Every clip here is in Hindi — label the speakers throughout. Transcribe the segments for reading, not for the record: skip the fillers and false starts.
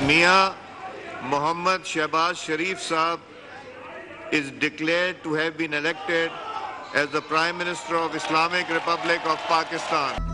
Speaker 1: Mia Mohammad Shehbaz Sharif Saab is declared to have been elected as the Prime Minister of Islamic Republic of Pakistan.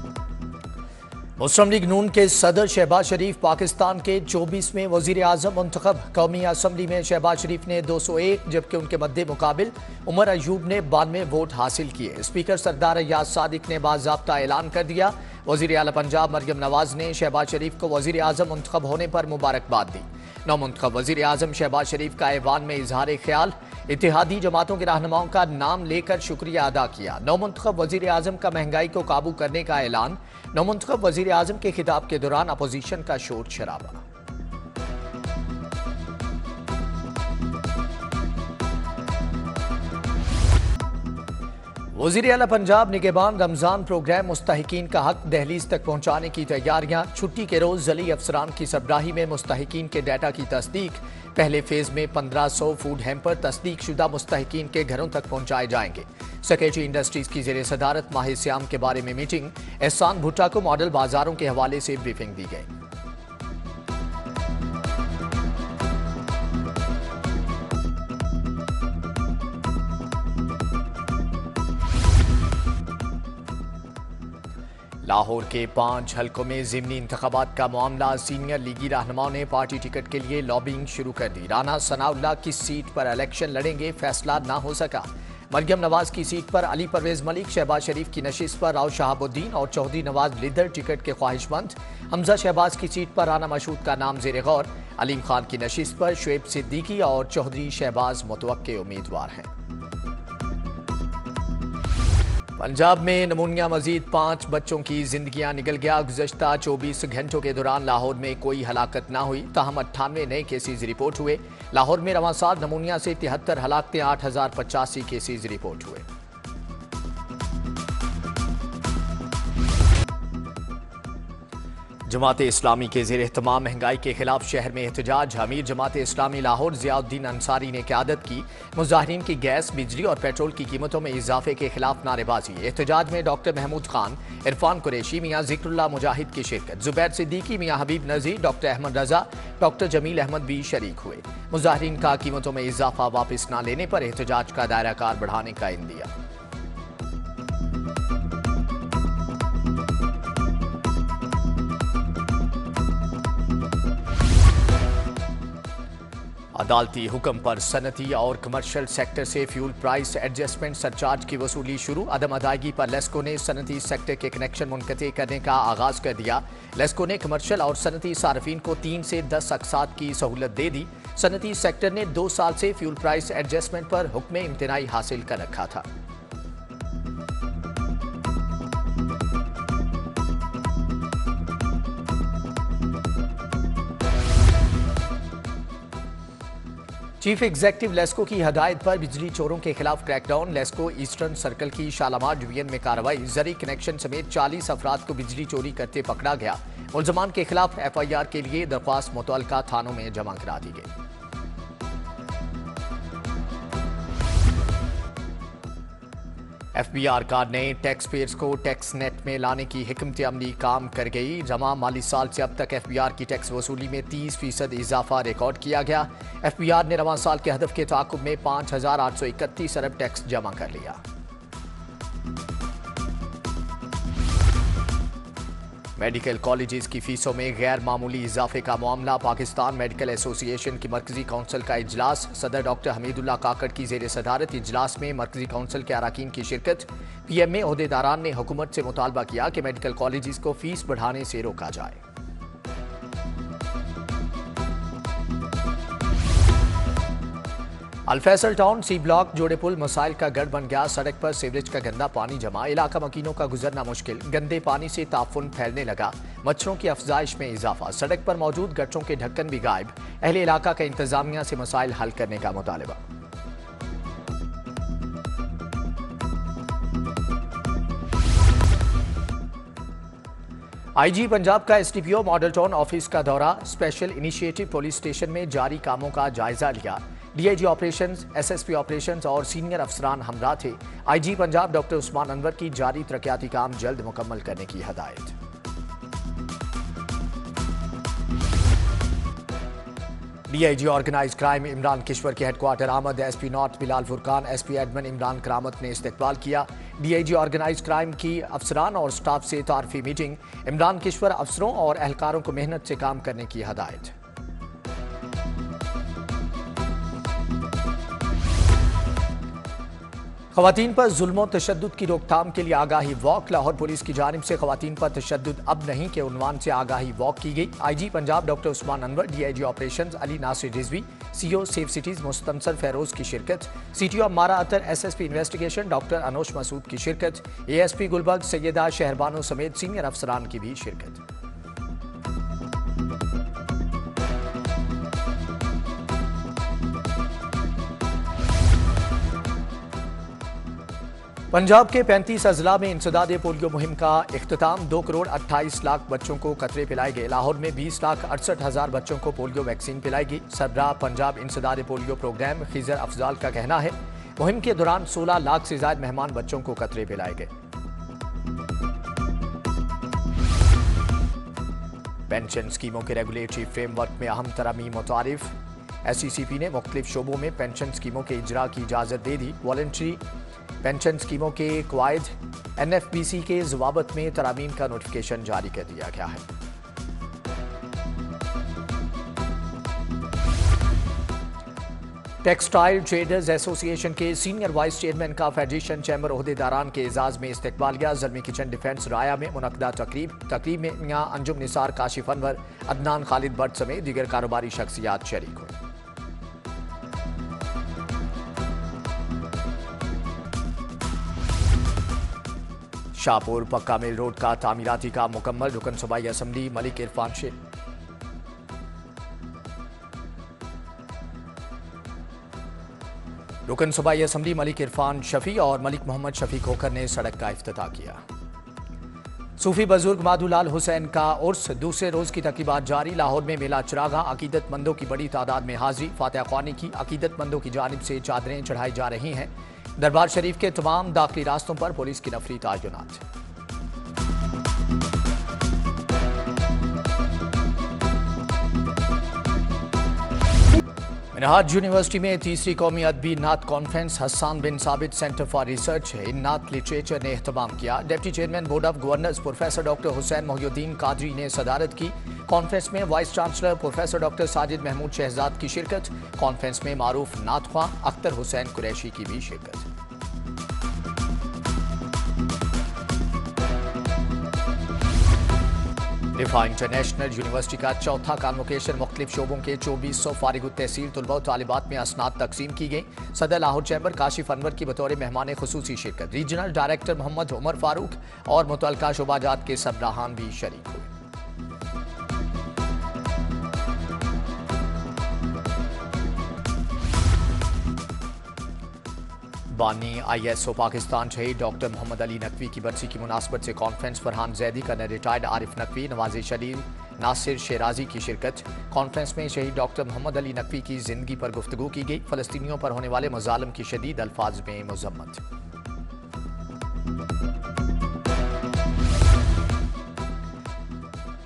Speaker 2: Muslim League Noon के सदर शहबाज शरीफ पाकिस्तान के 24वें वजीर आजम मुंतखब। कौमी असम्बली में शहबाज शरीफ ने 201 जबकि उनके मद्दे मुकाबिल उमर अयूब ने 92 वोट हासिल किए। स्पीकर सरदार अय्याज सादिक ने बाज़ाब्ता ऐलान कर दिया। वजीर आला पंजाब मरियम नवाज ने शहबाज शरीफ को वजीर आजम मुंतखब होने पर मुबारकबाद दी। नौमुंतखब वजीर आजम शहबाज शरीफ का ऐवान में इजहार ख्याल, इत्तेहादी जमातों के रहनुमाओं का नाम लेकर शुक्रिया अदा किया। नौमुंतखब वजीर आजम का महंगाई को काबू करने का ऐलान। नौमुंतखब वजीर आजम के खिताब के दौरान अपोजिशन का शोर शराबा। वज़ीर आला पंजाब निगहबान रमजान प्रोग्राम मुस्तहिकीन का हक दहलीज तक पहुंचाने की तैयारियां। छुट्टी के रोज जली अफसरान की सरबराही में मुस्तहिकीन के डाटा की तस्दीक। पहले फेज में 1500 फूड हैम्पर तस्दीक शुदा मुस्तहिकीन के घरों तक पहुंचाए जाएंगे। सेक्रेटरी इंडस्ट्रीज की जेर सदारत माहिर श्याम के बारे में मीटिंग। एहसान भुट्टा को मॉडल बाजारों के हवाले से ब्रीफिंग दी गई। लाहौर के 5 हलकों में ज़िमनी इंतखाबात का मामला। सीनियर लीगी रहनुमाओं ने पार्टी टिकट के लिए लॉबिंग शुरू कर दी। राना सनाउल्लाह किस सीट पर इलेक्शन लड़ेंगे फैसला ना हो सका। मरियम नवाज की सीट पर अली परवेज मलिक, शहबाज शरीफ की नशिस्त पर राव शहाबुद्दीन और चौधरी नवाज लिदर टिकट के ख्वाहिशमंद। हमजा शहबाज की सीट पर राना मशहूद का नाम ज़ेर गौर। अलीम खान की नशिस्त पर शुएब सिद्दीकी और चौधरी शहबाज मुतवक्के उम्मीदवार हैं। पंजाब में नमूनिया मजीद 5 बच्चों की जिंदगियां निकल गया। गुज़श्ता 24 घंटों के दौरान लाहौर में कोई हलाकत ना हुई, ताहम 98 नए केसेज रिपोर्ट हुए। लाहौर में रवां साल नमूनिया से 73 हलाकतें, 8085 केसेज रिपोर्ट हुए। जमात इस्लामी के ज़ेर एहतमाम महंगाई के खिलाफ शहर में एहतजाज। अमीर जमात इस्लामी लाहौर ज़ियाउद्दीन अंसारी ने क़यादत की। मुजाहिरीन की गैस, बिजली और पेट्रोल की कीमतों में इजाफे के खिलाफ नारेबाजी। एहतजाज में डॉक्टर महमूद खान, इरफान कुरैशी, मियाँ ज़िक्रुल्लाह मुजाहिद की शिरकत। जुबैर सिद्दीकी, मियाँ हबीब नज़ीर, डॉक्टर अहमद रजा, डॉक्टर जमील अहमद भी शरीक हुए। मुजाहिरीन का कीमतों में इजाफा वापस न लेने पर एहतजाज का दायरा कार बढ़ाने का इंदिया। अदालती हुक्म पर सनती और कमर्शियल सेक्टर से फ्यूल प्राइस एडजस्टमेंट सरचार्ज की वसूली शुरू। अदम अदायगी पर लेस्को ने सनती सेक्टर के कनेक्शन मुनक़ते करने का आगाज कर दिया। लेस्को ने कमर्शियल और सनती सार्फिन को 3 से 10 अक़सात की सहूलत दे दी। सनती सेक्टर ने 2 साल से फ्यूल प्राइस एडजस्टमेंट पर हुक्म इम्तनाई हासिल कर रखा था। चीफ एग्जेक्टिव लेस्को की हदायत पर बिजली चोरों के खिलाफ क्रैकडाउन। लेस्को ईस्टर्न सर्कल की शालामार डिवीजन में कार्रवाई। जरी कनेक्शन समेत 40 अफराद को बिजली चोरी करते पकड़ा गया। मुलजमान के खिलाफ FIR के लिए दरख्वास्त मुतल्लका थानों में जमा करा दी गई। FBR का नए टैक्स पेयर्स को टैक्स नेट में लाने की हिकमत अमली काम कर गई। जमा माली साल से अब तक FBR की टैक्स वसूली में 30% इजाफा रिकॉर्ड किया गया। FBR ने रवां साल के हदफ के ताक़ुब में 5831 अरब टैक्स जमा कर लिया। मेडिकल कॉलेजेस की फीसों में गैर मामूली इजाफे का मामला। पाकिस्तान मेडिकल एसोसिएशन की मरकजी काउंसिल का इजलास। सदर डॉक्टर हमीदुल्लाह काकड़ की जेर सदारत इजलास में मरकजी काउंसिल के अराकीन की शिरकत। PMA ओहदेदारान ने हुकूमत से मुतालबा किया कि मेडिकल कॉलेजेस को फीस बढ़ाने से रोका जाए। अल-फैसल टाउन C ब्लॉक जोड़े पुल मसाइल का गढ़ बन गया। सड़क पर सीवरेज का गंदा पानी जमा, इलाका मकीनों का गुजरना मुश्किल। गंदे पानी से ताफुन फैलने लगा, मच्छरों की अफजाइश में इजाफा। सड़क पर मौजूद गट्टों के ढक्कन भी गायब। अहले इलाका का इंतजामिया से मसाइल हल करने का मुतालबा। IG पंजाब का SDPO मॉडल टाउन ऑफिस का दौरा। स्पेशल इनिशिएटिव पुलिस स्टेशन में जारी कामों का जायजा लिया। DIG ऑपरेशंस, SSP ऑपरेशंस और सीनियर अफसरान हमरा थे। IG पंजाब डॉक्टर उस्मान अनवर की जारी तरक्याती काम जल्द मुकम्मल करने की हदायत। DIG organise crime Imran Kishwar के हेडक्वार्टर आमद SP north Bilal Furqan, SP admin Imran Karamat ने इस्तकबाल किया। डीआईजी ऑर्गेनाइज क्राइम की अफसरान और स्टाफ से तारफी मीटिंग। इमरान किश्वर अफसरों और एहलकारों को मेहनत से काम करने की हदायत। ख़वातीन पर जुल्म और तशद्दुद की रोकथाम के लिए आगाही वॉक। लाहौर पुलिस की जानिब से ख़वातीन पर तशद्दुद अब नहीं के उन्वान से आगाही वॉक की गई। IG Punjab doctor Usman Anwar, DIG operations Ali Nasir Rizvi, CO safe cities Mustansar Feroz की शिरकत, CTO Ammara Athar, SSP investigation doctor Anosh Masood की शिरकत, एएसपी गुलबर्ग सैयदा शहरबानो समेत सीनियर अफसरान की भी शिरकत। पंजाब के 35 अजला में इंसदाद पोलियो मुहिम का इख्तिताम। 2 करोड़ 28 लाख बच्चों को कतरे पिलाए गए। लाहौर में 20 लाख 68 हजार बच्चों को पोलियो वैक्सीन पिलाई गई। सरबराह पंजाब इंसदाद पोलियो प्रोग्राम खिजर अफजाल का कहना है मुहिम के दौरान 16 लाख से ज्यादा मेहमान बच्चों को कतरे पिलाए गए। पेंशन स्कीमों के रेगुलेटरी फ्रेमवर्क में अहम तरमीम मुतारिफ। एसईसीपी ने मुख्तलिफ शोबों में पेंशन स्कीमों के इजरा की इजाजत दे दी। वॉलंटरी पेंशन स्कीमों के कवायद एनएफबीसी के जवाबत में तरामीम का नोटिफिकेशन जारी कर दिया गया है। टेक्सटाइल ट्रेडर्स एसोसिएशन के सीनियर वाइस चेयरमैन का फेडरेशन चैम्बर ओहदेदारान के एजाज में इस्तकबाल किया। ज़ल्मी किचन डिफेंस राया में मुनक्किदा तकरीब में मियां अंजुम निसार, काशिफ अनवर, अदनान खालिद भट्ट समेत दीगर कारोबारी शख्सियात शरीक हुए। शाहपुर पक्का मिल रोड का तामीराती काम मुकम्मल। रुकन सूबाई असम्बली मलिक इरफान शेख रुकन सूबाई असम्बली मलिक इरफान शफी और मलिक मोहम्मद शफीक होकर ने सड़क का इफ्तिताह किया। सूफी बुजुर्ग माधुलाल हुसैन का उर्स दूसरे रोज की तकरीबात जारी। लाहौर में मेला चरागा, अकीदतमंदों की बड़ी तादाद में हाजिरी। फातिहा ख्वानी की अकीदतमंदों की जानिब से चादरें चढ़ाई जा रही हैं। दरबार शरीफ के तमाम दाखिली रास्तों पर पुलिस की नफरी तायुनात। मिनहाज यूनिवर्सिटी में तीसरी कौमी अदबी नात कॉन्फ्रेंस हसन बिन साबित सेंटर फॉर रिसर्च इन नात लिटरेचर ने एहतमाम किया। Deputy chairman board of governors professor doctor Hussain Mohiuddin Qadri ने सदारत की। कॉन्फ्रेंस में vice chancellor professor doctor Sajid Mahmood Shahzad की शिरकत। कॉन्फ्रेंस में मारूफ नात ख्वां अख्तर हुसैन कुरैशी की भी शिरकत। रिफा इंटरनेशनल यूनिवर्सिटी का चौथा कॉन्वोकेशन मुख्तलिफ शोबों के 2400 फारिग तहसील तलबा और तालिबात में असनाद तकसीम की गई। सदर लाहौर चैम्बर काशिफ अनवर की बतौर मेहमान खुसूसी शिरकत। रीजनल डायरेक्टर मोहम्मद उमर फारूक और मुतल्लिका शोबाजात के सरबराहान भी शरीक हुए। बानी ISO पाकिस्तान शहीद डॉक्टर मोहम्मद अली नकवी की बरसी की मुनासबत से कॉन्फ्रेंस फरहान जैदी का रिटायर्ड आरिफ नकवी, नवाज शरीफ, नासिर शेराजी की शिरकत। कॉन्फ्रेंस में शहीद डॉक्टर मोहम्मद अली नकवी की जिंदगी पर गुफ्तगू की गई। फ़लस्तीनियों पर होने वाले मज़ालिम की शदीद अल्फाज में मज़म्मत।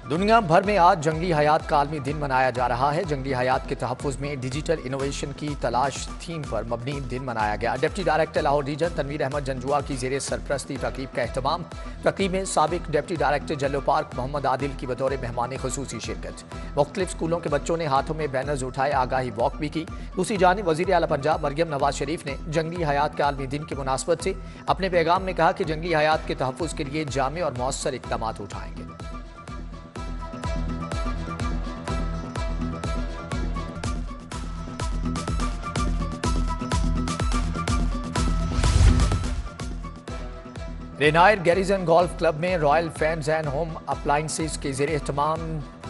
Speaker 2: दुनिया भर में आज जंगली हयात का आलमी दिन मनाया जा रहा है। जंगली हयात के तहफ़्फ़ुज़ में डिजिटल इनोवेशन की तलाश थीम पर मबनी दिन मनाया गया। Deputy director Lahore region Tanveer Ahmad Janjua की ज़ेरे सरपरस्ती तकरीब का एहतमाम। तकरीब में साबिक deputy director Jallo Park Muhammad Adil की बतौर मेहमान खुसूसी शिरकत। मुख्तलिफ स्कूलों के बच्चों ने हाथों में बैनर्स उठाए, आगाही वॉक भी की। दूसरी जानिब वज़ीर आला पंजाब मरियम नवाज शरीफ ने जंगली हयात के आलमी दिन की मुनासबत से अपने पैगाम में कहा कि जंगली हयात के तहफ़्फ़ुज़ के लिए जामे और मौसर इक़दाम उठाएंगे। रेनायर गैरिजन गोल्फ क्लब में royal fans and home appliances के ज़ेरे एहतमाम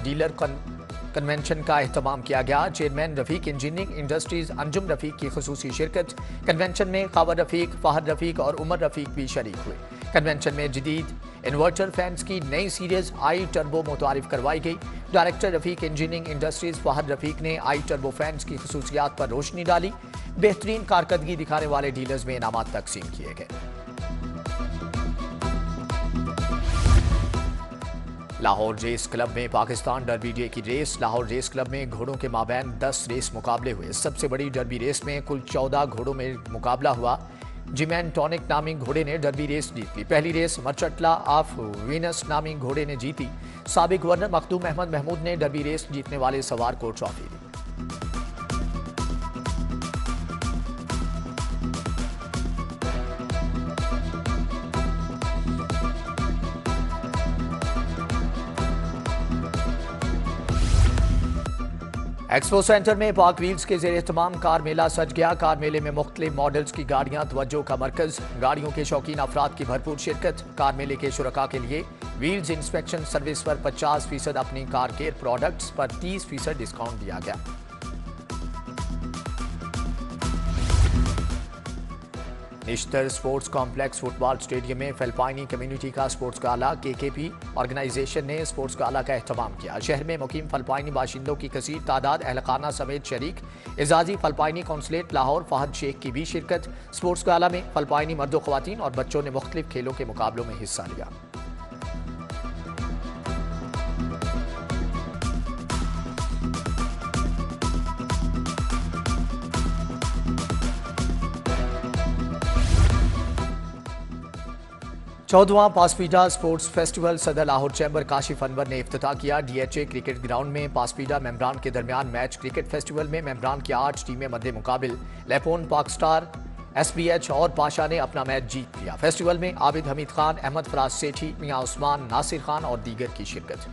Speaker 2: डीलर कन्वेंशन का एहतमाम किया गया। Chairman Rafiq Engineering industries Anjum Rafiq की खुसूसी शिरकत। कन्वेंशन में कावर रफीक, फहद रफीक और उमर रफीक भी शरीक हुए। कन्वेंशन में जदीद इन्वर्टर फैंस की नई सीरीज आई टर्बो मुतारिफ करवाई गई। Director Rafiq Engineering Industries Fahad Rafiq ने आई टर्बो फैंस की खुसूसियात पर रोशनी डाली। बेहतरीन कारकर्दगी दिखाने वाले डीलर्स में इनामात तकसीम किए गए। लाहौर रेस क्लब में पाकिस्तान डर्बी डे की रेस। लाहौर रेस क्लब में घोड़ों के माबैन 10 रेस मुकाबले हुए। सबसे बड़ी डर्बी रेस में कुल 14 घोड़ों में मुकाबला हुआ। जिमैन टॉनिक नामी घोड़े ने डर्बी रेस जीत ली। पहली रेस मर्चटला ऑफ वीनस नामी घोड़े ने जीती। साबिक गवर्नर मखदूम अहमद महमूद ने डर्बी रेस जीतने वाले सवार को ट्रॉफी दी। एक्सपो सेंटर में पाक व्हील्स के जेर एहतमाम कार मेला सज गया। कार मेले में मुख्तलिफ मॉडल्स की गाड़ियां तवज्जो का मरकज। गाड़ियों के शौकीन अफराद की भरपूर शिरकत। कार मेले के शुरका के लिए व्हील्स इंस्पेक्शन सर्विस पर 50% अपनी कार केयर प्रोडक्ट्स पर 30% डिस्काउंट दिया गया। Nishtar sports complex football stadium में फिलिपाइनी कम्युनिटी का स्पोर्ट्स गाला KKP ऑर्गेनाइजेशन ने स्पोर्ट्स गाला का एहतमाम किया। शहर में मुकीम फिलिपाइनी बाशिंदों की कसीर तादाद, अहलखाना समेत शरीक। एजाजी फिलिपाइनी कौंसलेट लाहौर फहद शेख की भी शिरकत। स्पोर्ट्स गाला में फिलिपाइनी मर्दों, ख्वातीन और बच्चों ने मुख्तलिफ खेलों के मुकाबलों में हिस्सा लिया। चौदहवां पासपीडा स्पोर्ट्स फेस्टिवल सदर लाहौर चैम्बर काशिफ अनवर ने इफ्तिताह किया। DHA क्रिकेट ग्राउंड में पासपीडा मेंबरान के दरमियान मैच। क्रिकेट फेस्टिवल में मेंबरान की 8 टीमें मद्दे मुकाबिल। लेपोन, पाक स्टार, SBH और पाशा ने अपना मैच जीत लिया। फेस्टिवल में आबिद हमीद खान, अहमद फराज सेठी, मियां उस्मान, नासिर खान और दीगर की शिरकत।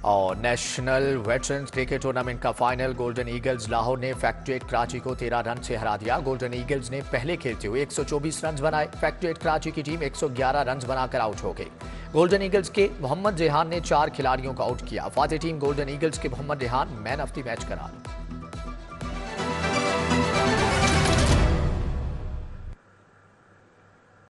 Speaker 2: और नेशनल वेटरन्स क्रिकेट टूर्नामेंट का फाइनल गोल्डन ईगल्स लाहौर ने फैक्ट्रेट कराची को 13 रन से हरा दिया। गोल्डन ईगल्स ने पहले खेलते हुए 124 रन बनाए। फैक्ट्रेट कराची की टीम 111 रन बनाकर आउट हो गई। गोल्डन ईगल्स के मोहम्मद रेहान ने 4 खिलाड़ियों को आउट किया। फातेह टीम गोल्डन ईगल्स के Mohammad Rehan man of the match करार।